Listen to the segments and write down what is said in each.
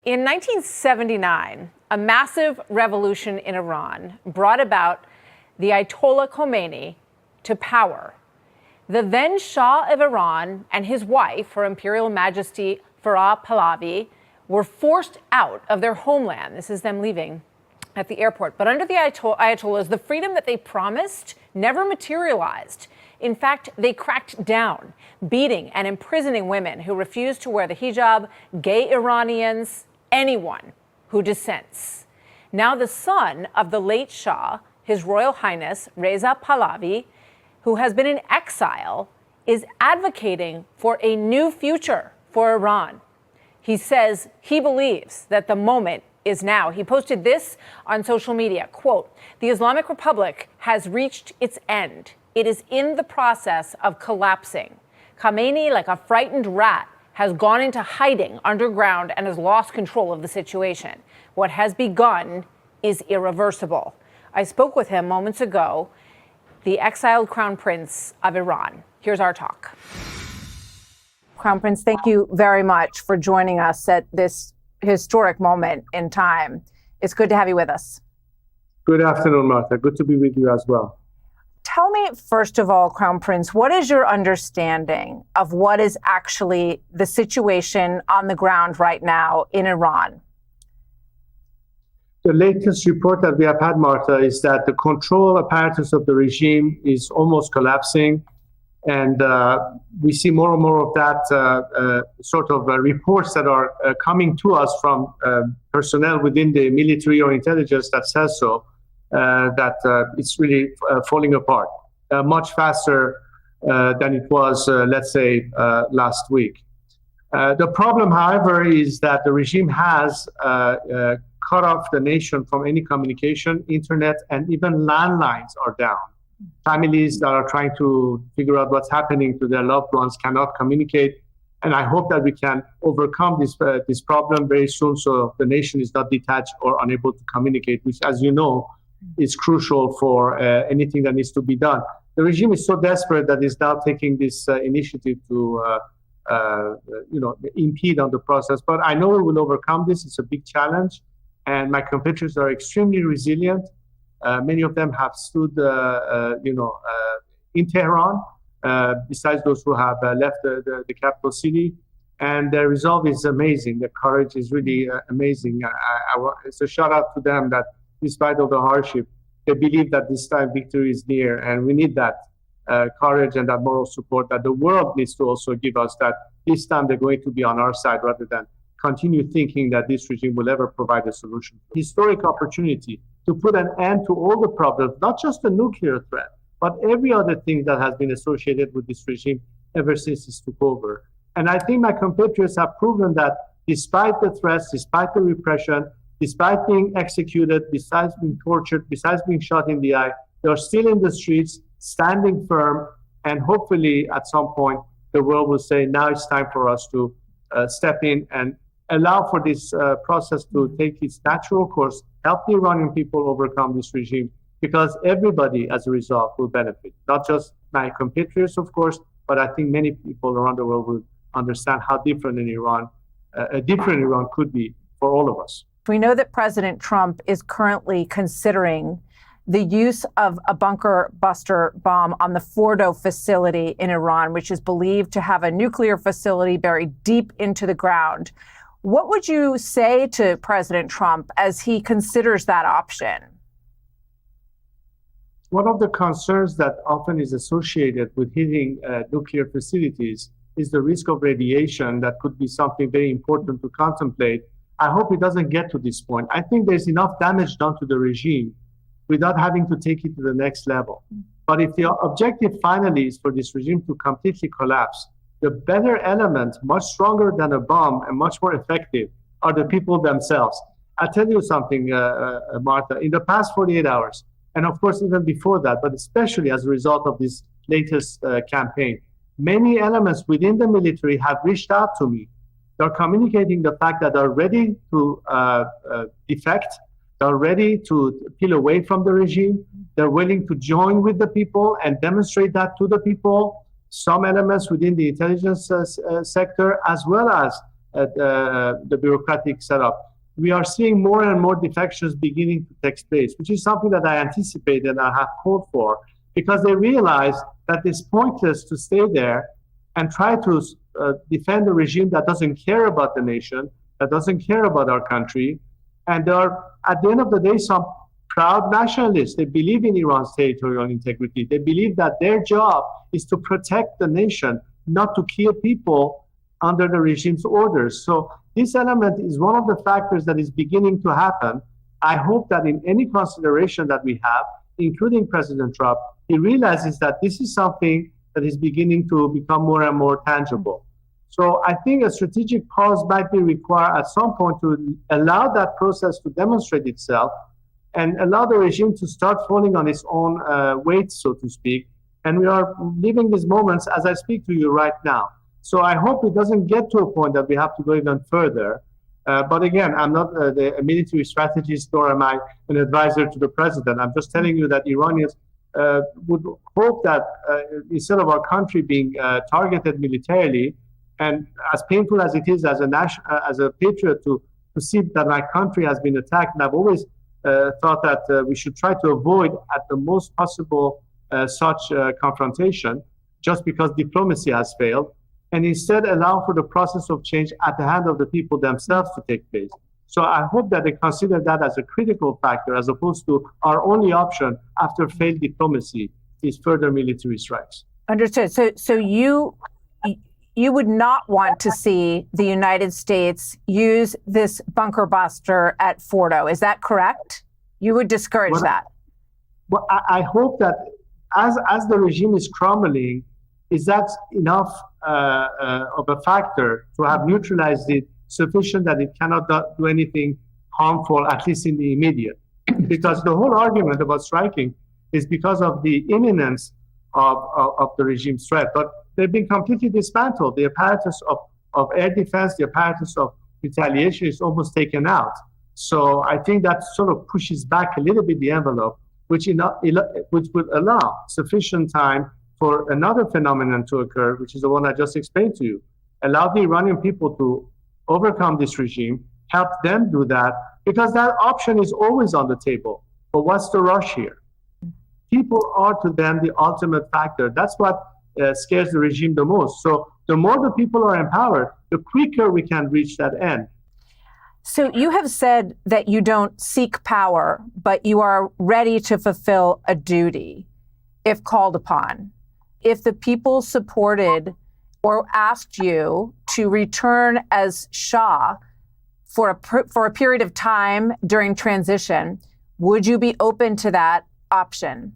In 1979, a massive revolution in Iran brought about the Ayatollah Khomeini to power. The then Shah of Iran and his wife, Her Imperial Majesty Farah Pahlavi, were forced out of their homeland. This is them leaving at the airport. But under the Ayatollahs, the freedom that they promised never materialized. In fact, they cracked down, beating and imprisoning women who refused to wear the hijab, gay Iranians, anyone who dissents. Now the son of the late Shah, His Royal Highness Reza Pahlavi, who has been in exile, is advocating for a new future for Iran. He says he believes that the moment is now. He posted this on social media, quote, "The Islamic Republic has reached its end. It is in the process of collapsing. Khamenei, like a frightened rat, has gone into hiding underground and has lost control of the situation. What has begun is irreversible." I spoke with him moments ago, the exiled Crown Prince of Iran. Here's our talk. Crown Prince, thank you very much for joining us at this historic moment in time. It's good to have you with us. Good afternoon, Martha. Good to be with you as well. Tell me, first of all, Crown Prince, what is your understanding of what is actually the situation on the ground right now in Iran? The latest report that we have had, Martha, is that the control apparatus of the regime is almost collapsing. And we see more and more of that reports that are coming to us from personnel within the military or intelligence that says so, that it's really falling apart much faster than it was, let's say, last week. The problem, however, is that the regime has cut off the nation from any communication, internet, and even landlines are down. Families that are trying to figure out what's happening to their loved ones cannot communicate. And I hope that we can overcome this problem very soon so the nation is not detached or unable to communicate, which, as you know, is crucial for anything that needs to be done. The regime is so desperate that it's now taking this initiative to impede on the process. But I know we will overcome this. It's a big challenge. And my compatriots are extremely resilient. Many of them have stood, in Tehran, besides those who have left the capital city. And their resolve is amazing. Their courage is really amazing. It's a shout out to them that despite all the hardship, they believe that this time victory is near. And we need that courage and that moral support that the world needs to also give us, that this time they're going to be on our side rather than continue thinking that this regime will ever provide a solution. Historic opportunity to put an end to all the problems, not just the nuclear threat, but every other thing that has been associated with this regime ever since it took over. And I think my compatriots have proven that despite the threats, despite the repression, despite being executed, besides being tortured, besides being shot in the eye, they're still in the streets, standing firm, and hopefully at some point the world will say, now it's time for us to step in and allow for this process to take its natural course, help the Iranian people overcome this regime, because everybody, as a result, will benefit. Not just my compatriots, of course, but I think many people around the world will understand how different a different Iran could be for all of us. We know that President Trump is currently considering the use of a bunker buster bomb on the Fordo facility in Iran, which is believed to have a nuclear facility buried deep into the ground. What would you say to President Trump as he considers that option? One of the concerns that often is associated with hitting nuclear facilities is the risk of radiation. That could be something very important to contemplate. I hope it doesn't get to this point. I think there's enough damage done to the regime without having to take it to the next level. But if the objective finally is for this regime to completely collapse, the better element, much stronger than a bomb and much more effective, are the people themselves. I'll tell you something, Martha. In the past 48 hours, and of course even before that, but especially as a result of this latest campaign, many elements within the military have reached out to me. They're communicating the fact that they're ready to defect, they're ready to peel away from the regime, they're willing to join with the people and demonstrate that to the people. Some elements within the intelligence sector, as well as the bureaucratic setup. We are seeing more and more defections beginning to take place, which is something that I anticipated and I have called for, because they realize that it's pointless to stay there and try to defend a regime that doesn't care about the nation, that doesn't care about our country. And there are, at the end of the day, some proud nationalists. They believe in Iran's territorial integrity. They believe that their job is to protect the nation, not to kill people under the regime's orders. So this element is one of the factors that is beginning to happen. I hope that in any consideration that we have, including President Trump, he realizes that this is something that is beginning to become more and more tangible. So I think a strategic pause might be required at some point to allow that process to demonstrate itself and allow the regime to start falling on its own weight, so to speak. And we are living these moments as I speak to you right now. So I hope it doesn't get to a point that we have to go even further. But again, I'm not a military strategist, nor am I an advisor to the president. I'm just telling you that Iranians would hope that instead of our country being targeted militarily, and as painful as it is as a patriot to see that my country has been attacked, and I've always thought that we should try to avoid at the most possible such confrontation, just because diplomacy has failed, and instead allow for the process of change at the hand of the people themselves to take place. So I hope that they consider that as a critical factor, as opposed to our only option after failed diplomacy is further military strikes. Understood. So you would not want to see the United States use this bunker buster at Fordo. Is that correct? You would discourage that? Well, I hope that as the regime is crumbling, is that enough of a factor to have neutralized it sufficient that it cannot do anything harmful, at least in the immediate? Because the whole argument about striking is because of the imminence of the regime's threat. But they've been completely dismantled. The apparatus of air defense, the apparatus of retaliation is almost taken out. So I think that sort of pushes back a little bit the envelope, which would allow sufficient time for another phenomenon to occur, which is the one I just explained to you. Allow the Iranian people to overcome this regime, help them do that, because that option is always on the table. But what's the rush here? People are to them the ultimate factor. That's what scares the regime the most. So the more the people are empowered, the quicker we can reach that end. So you have said that you don't seek power, but you are ready to fulfill a duty if called upon. If the people supported or asked you to return as Shah for a period of time during transition, would you be open to that option?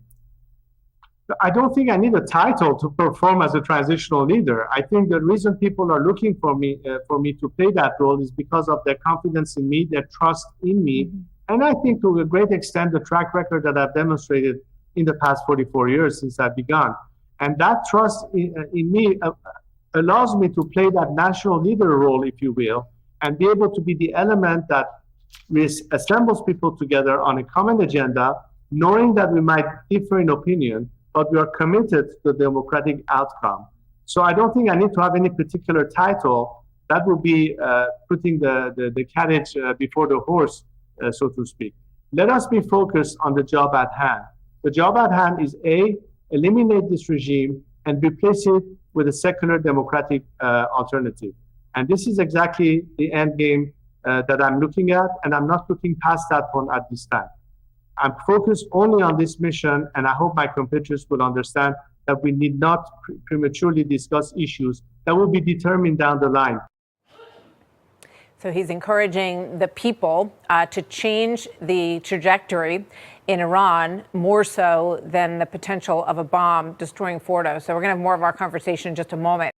I don't think I need a title to perform as a transitional leader. I think the reason people are looking for me to play that role is because of their confidence in me, their trust in me, and I think to a great extent the track record that I've demonstrated in the past 44 years since I've begun. And that trust in me allows me to play that national leader role, if you will, and be able to be the element that assembles people together on a common agenda, knowing that we might differ in opinion, but we are committed to the democratic outcome. So I don't think I need to have any particular title. That would be putting the carriage before the horse, so to speak. Let us be focused on the job at hand. The job at hand is eliminate this regime and replace it with a secular democratic alternative. And this is exactly the end game that I'm looking at, and I'm not looking past that one at this time. I'm focused only on this mission, and I hope my compatriots will understand that we need not prematurely discuss issues that will be determined down the line. So he's encouraging the people to change the trajectory in Iran more so than the potential of a bomb destroying Fordo. So we're going to have more of our conversation in just a moment.